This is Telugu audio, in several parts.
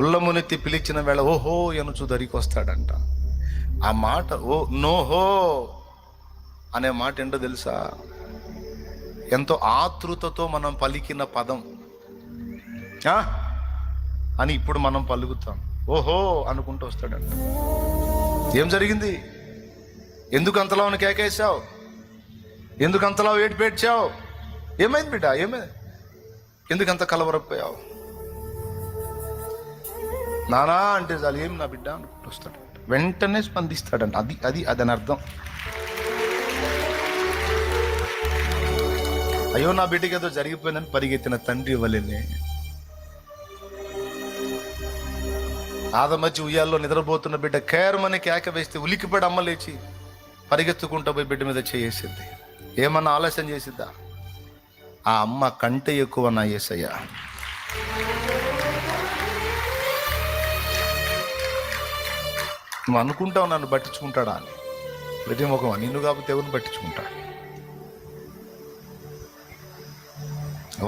ఉల్లమునెత్తి పిలిచిన వేళ ఓహో ఎనుచు దరికి వస్తాడంట. ఆ మాట ఓ నోహో అనే మాట ఏంటో తెలుసా? ఎంతో ఆతృతతో మనం పలికిన పదం అని ఇప్పుడు మనం పలుకుతాం. ఓహో అనుకుంటూ వస్తాడంట. ఏం జరిగింది? ఎందుకు అంతలా కేకేసావు? ఎందుకు అంతలా ఏడ్చావు? ఏమైంది బిడ్డ? ఏమైంది? ఎందుకు అంత కలవరపోయావు? నానా అంటే చాలు, ఏం నా బిడ్డ అనుకుంటూ వస్తాడు. వెంటనే స్పందిస్తాడంట. అదని అర్థం. అయ్యో నా బిడ్డకి ఏదో జరిగిపోయిందని పరిగెత్తిన తండ్రి వల్లనే ఆదమచ్చి ఉయ్యాల్లో నిద్రపోతున్న బిడ్డ కేరమని కేక వేస్తే ఉలికిపడి అమ్మ లేచి పరిగెత్తుకుంటూ పోయి బిడ్డ మీద చేసింది. ఏమన్నా ఆలస్యం చేసిద్దా? ఆ అమ్మ కంటే ఎక్కువ నా యేసయ్య. నువ్వు అనుకుంటావు నన్ను పట్టించుకుంటాడా అని. ప్రతి ముఖం నిన్ను కాకపోతే ఎవరిని పట్టించుకుంటాడు?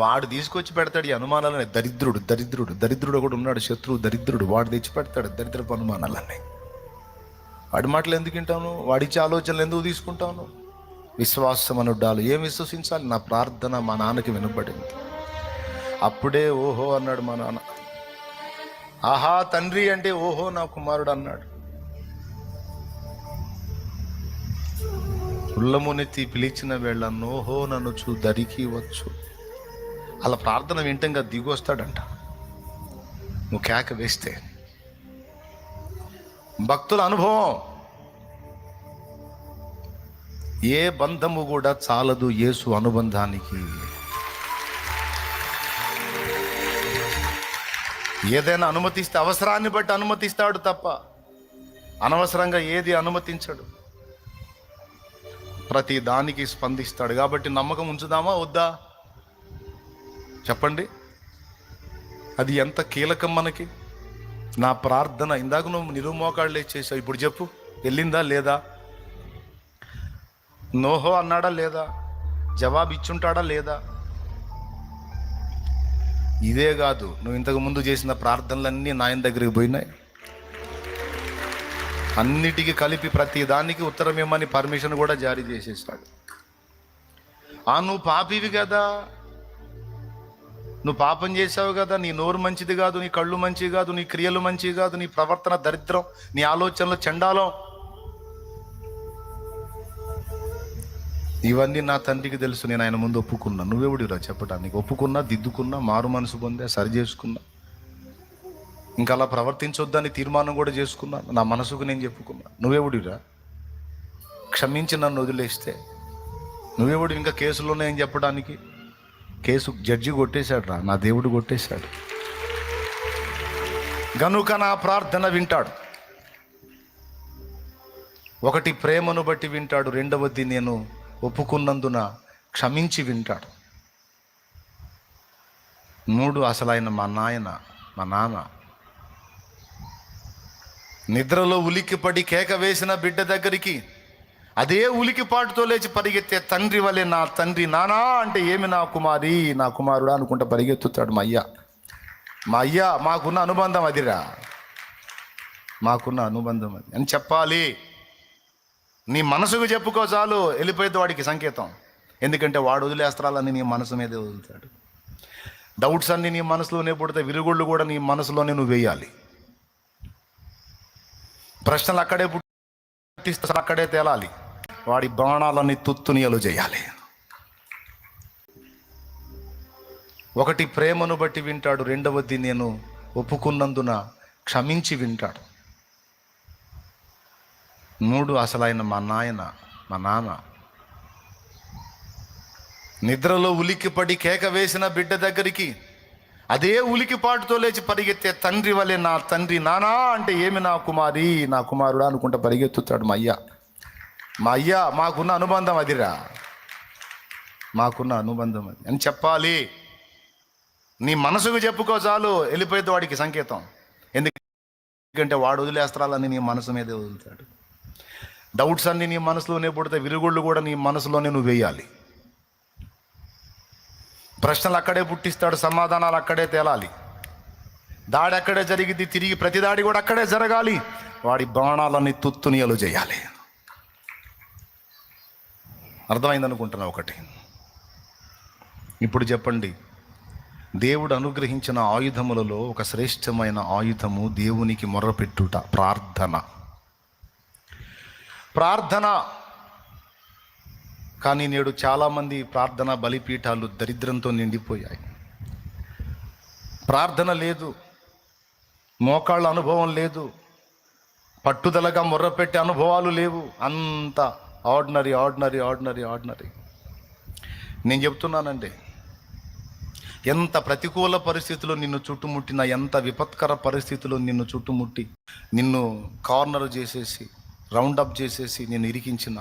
వాడు తీసుకొచ్చి పెడతాడు ఈ అనుమానాలనే. దరిద్రుడు కూడా ఉన్నాడు, శత్రువు దరిద్రుడు. వాడు తెచ్చి పెడతాడు దరిద్రపు అనుమానాలన్నీ. వాడి మాటలు ఎందుకు వింటాను? వాడిచ్చే ఆలోచనలు ఎందుకు తీసుకుంటాను? విశ్వాసం అనుడాలు. ఏం విశ్వసించాలి? నా ప్రార్థన మా నాన్నకి వినపడింది. అప్పుడే ఓహో అన్నాడు మా నాన్న. ఆహా తండ్రి అంటే ఓహో నా కుమారుడు అన్నాడు. ఉల్లమునెత్తి పిలిచిన వేళ నోహో నన్ను దరికి వచ్చు. అలా ప్రార్థన వింటంగా దిగి వస్తాడంట నువ్వు కేక వేస్తే. భక్తుల అనుభవం. ఏ బంధము కూడా చాలదు యేసు అనుబంధానికి. ఏదైనా అనుమతిస్తే అవసరాన్ని బట్టి అనుమతిస్తాడు తప్ప అనవసరంగా ఏది అనుమతించడు. ప్రతి దానికి స్పందిస్తాడు. కాబట్టి నమ్మకం ఉంచుదామా వద్దా? చెప్పండి. అది ఎంత కీలకం మనకి. నా ప్రార్థన ఇందాక నువ్వు నిలుమోకాళ్ళు చేసావు, ఇప్పుడు చెప్పు వెళ్ళిందా లేదా? నోహో అన్నాడా లేదా? జవాబు ఇచ్చుంటాడా లేదా? ఇదే కాదు, నువ్వు ఇంతకు ముందు చేసిన ప్రార్థనలన్నీ నాయన దగ్గరికి పోయినాయి. అన్నిటికీ కలిపి ప్రతి దానికి ఉత్తరం ఇమ్మని పర్మిషన్ కూడా జారీ చేసేసాడు. నువ్వు పాపివి కదా, నువ్వు పాపం చేసావు కదా, నీ నోరు మంచిది కాదు, నీ కళ్ళు మంచివి కాదు, నీ క్రియలు మంచివి కాదు, నీ ప్రవర్తన దరిద్రం, నీ ఆలోచనలు చండాలం. ఇవన్నీ నా తండ్రికి తెలుసు. నేను ఆయన ముందు ఒప్పుకున్నా. నువ్వెవడిరా చెప్పడానికి? ఒప్పుకున్నా, దిద్దుకున్నా, మారు మనసు పొందా, సరి చేసుకున్నా, ఇంకా అలా ప్రవర్తించొద్దని తీర్మానం కూడా చేసుకున్నా. నా మనసుకు నేను చెప్పుకున్నా. నువ్వెవడిరా క్షమించి నన్ను వదిలేస్తే? నువ్వెవడు ఇంకా కేసులు ఉన్నాయని చెప్పడానికి? కేసు జడ్జి కొట్టేశాడు రా, నా దేవుడు కొట్టేశాడు. గనుక నా ప్రార్థన వింటాడు. ఒకటి ప్రేమను బట్టి వింటాడు, రెండవది నేను ఒప్పుకున్నందున క్షమించి వింటాడు. మూడు అసలు ఆయన మా నాన్న. నిద్రలో ఉలిక్కిపడి కేక వేసిన బిడ్డ దగ్గరికి అదే ఉలికిపాటుతో లేచి పరిగెత్తే తండ్రి వలె నా తండ్రి నానా అంటే ఏమి నా కుమారి నా కుమారుడా అనుకుంటా పరిగెత్తుతాడు మా అయ్య. మాకున్న అనుబంధం అదిరా, మాకున్న అనుబంధం అది అని చెప్పాలి. నీ మనసుకు చెప్పుకో చాలు, వెళ్ళిపోయేది వాడికి సంకేతం. ఎందుకంటే వాడు వదిలే అస్త్రాలన్నీ నీ మనసు మీదే వదులుతాడు. డౌట్స్ అన్నీ నీ మనసులోనే పుడితే విరుగుళ్ళు కూడా నీ మనసులోనే నువ్వు వేయాలి. ప్రశ్నలు అక్కడే పుట్టిస్తే అక్కడే తేలాలి. వాడి బాణాలన్నీ తుత్తునియలు చేయాలి. ఒకటి ప్రేమను బట్టి వింటాడు, రెండవది నేను ఒప్పుకున్నందున క్షమించి వింటాడు. మూడు అసలు ఆయన మా నాన్న. నిద్రలో ఉలిక్కిపడి కేక వేసిన బిడ్డ దగ్గరికి అదే ఉలికిపాటుతో లేచి పరిగెత్తే తండ్రి వలె నా తండ్రి నానా అంటే ఏమి నా కుమారి నా కుమారుడా అనుకుంటా పరిగెత్తుతాడు మా అయ్య. మాకున్న అనుబంధం అదిరా, మాకున్న అనుబంధం అది అని చెప్పాలి. నీ మనసుకు చెప్పుకో చాలు, వెళ్ళిపోయేది వాడికి సంకేతం. ఎందుకంటే వాడు వదిలే అస్త్రాలన్నీ నీ మనసు మీదే వదులుతాడు. డౌట్స్ అన్నీ నీ మనసులోనే పుడితే విరుగుళ్ళు కూడా నీ మనసులోనే నువ్వు వేయాలి. ప్రశ్నలు అక్కడే పుట్టిస్తాడు, సమాధానాలు అక్కడే తేలాలి. దాడి అక్కడే జరిగింది, తిరిగి ప్రతి దాడి కూడా అక్కడే జరగాలి. వాడి బాణాలని తుత్తునియలు చేయాలి. అర్థమైందనుకుంటున్నా ఒకటి. ఇప్పుడు చెప్పండి, దేవుడు అనుగ్రహించిన ఆయుధములలో ఒక శ్రేష్టమైన ఆయుధము దేవునికి మొర్రపెట్టుట, ప్రార్థన. ప్రార్థన. కానీ నేడు చాలామంది ప్రార్థన బలిపీఠాలు దరిద్రంతో నిండిపోయాయి. ప్రార్థన లేదు, మోకాళ్ళ అనుభవం లేదు, పట్టుదలగా మొర్రపెట్టే అనుభవాలు లేవు. అంత ఆర్డినరీ ఆర్డినరీ ఆర్డినరీ ఆర్డినరీ. నేను చెప్తున్నానండి, ఎంత ప్రతికూల పరిస్థితుల్లో నిన్ను చుట్టుముట్టిన, ఎంత విపత్కర పరిస్థితుల్లో నిన్ను చుట్టుముట్టి నిన్ను కార్నర్ చేసేసి, రౌండప్ చేసేసి నిన్ను ఇరికించిన,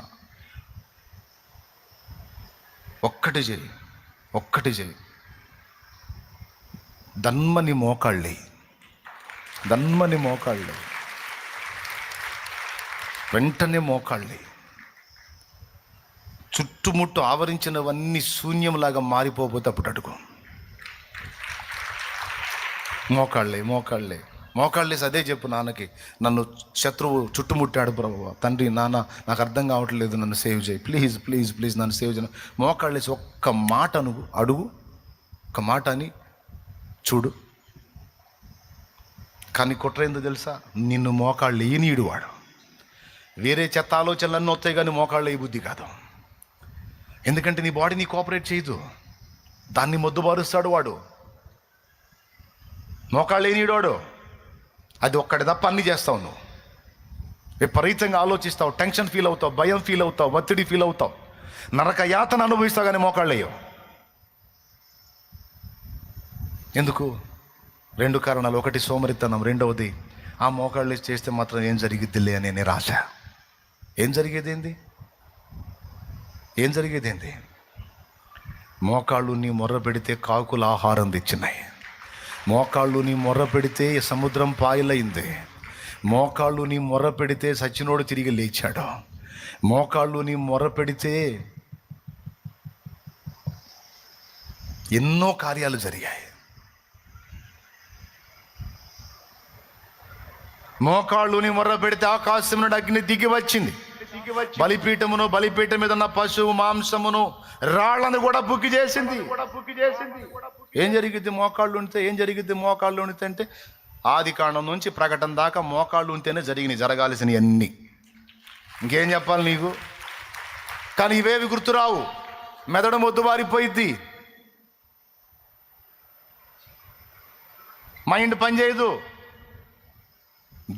ఒక్కటి చేయి, ఒక్కటి చేయి. దన్మని మోకాళ్ళే, దన్మని మోకాళ్ళే, వెంటనే మోకాళ్ళే. చుట్టుముట్టు ఆవరించినవన్నీ శూన్యంలాగా మారిపోతే అప్పుడు అడుగు. మోకాళ్ళే, మోకాళ్ళే, మోకాళ్ళేసి అదే చెప్పు నాన్నకి, నన్ను శత్రువు చుట్టుముట్టాడు ప్రభువా, తండ్రి నాన్న నాకు అర్థం కావట్లేదు, నన్ను సేవ్ చేయి, ప్లీజ్ ప్లీజ్ ప్లీజ్ నన్ను సేవ్ చేయ. మోకాళ్ళేసి ఒక్క మాట అడుగు, ఒక మాట అని చూడు. కానీ కుట్రేందో తెలుసా, నిన్ను మోకాళ్ళు వేయనీయుడు వాడు. వేరే చెత్త ఆలోచనలన్నీ వస్తాయి కానీ మోకాళ్ళు వేయ బుద్ధి కాదు. ఎందుకంటే నీ బాడీ నీ కోఆపరేట్ చేయదు, దాన్ని మొద్దుబారుస్తాడు వాడు. మోకాళ్ళు వేయనీయుడు, అది ఒక్కటి తప్ప అన్నీ చేస్తావు. నువ్వు విపరీతంగా ఆలోచిస్తావు, టెన్షన్ ఫీల్ అవుతావు, భయం ఫీల్ అవుతావు, ఒత్తిడి ఫీల్ అవుతావు, నరక యాతన అనుభవిస్తావు, కానీ మోకాళ్ళు వేయవు. ఎందుకు? రెండు కారణాలు. ఒకటి సోమరితనం, రెండవది ఆ మోకాళ్ళు చేస్తే మాత్రం ఏం జరిగిద్దిలే అనే నిరాశ. ఏం జరిగేదేంది? ఏం జరిగేదేంది? మోకాళ్ళు నీ మొర్ర పెడితే కాకులు ఆహారం తెచ్చినాయి. మోకాళ్ళు నీ మొర్ర పెడితే సముద్రం పాయలైంది. మోకాళ్ళు నీ మొర్ర పెడితే సచ్చినోడు తిరిగి లేచాడు. మోకాళ్ళు నీ మొర్ర పెడితే ఎన్నో కార్యాలు జరిగాయి. మోకాళ్ళుని మొర్ర పెడితే ఆకాశం నుండి అగ్ని దిగి వచ్చింది. బలిపీఠం మీద ఉన్న పశువు మాంసమును రాళ్లను కూడా బుక్కి చేసింది. ఏం జరిగిద్ది మోకాళ్ళు ఉంటే? ఏం జరిగిద్ది మోకాళ్ళు ఉంటే అంటే, ఆది కాండం నుంచి ప్రకటన దాకా మోకాళ్ళు ఉంటేనే జరగాల్సినవి అన్నీ. ఇంకేం చెప్పాలి నీకు? కానీ ఇవేవి గుర్తురావు, మెదడు మొద్దుబారిపోయిద్ది, మైండ్ పనిచేయదు.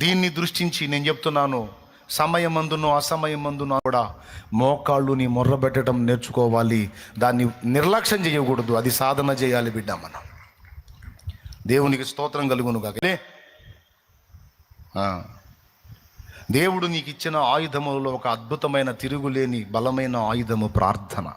దీన్ని దృష్టించి నేను చెప్తున్నాను, సమయమందును అసమయమందును కూడా మోకాళ్ళు నీ మొర్ర పెట్టడం నేర్చుకోవాలి. దాన్ని నిర్లక్ష్యం చేయకూడదు, అది సాధన చేయాలి బిడ్డ. మనం దేవునికి స్తోత్రం కలుగును కాక. దేవుడు నీకు ఇచ్చిన ఆయుధములలో ఒక అద్భుతమైన తిరుగులేని బలమైన ఆయుధము ప్రార్థన.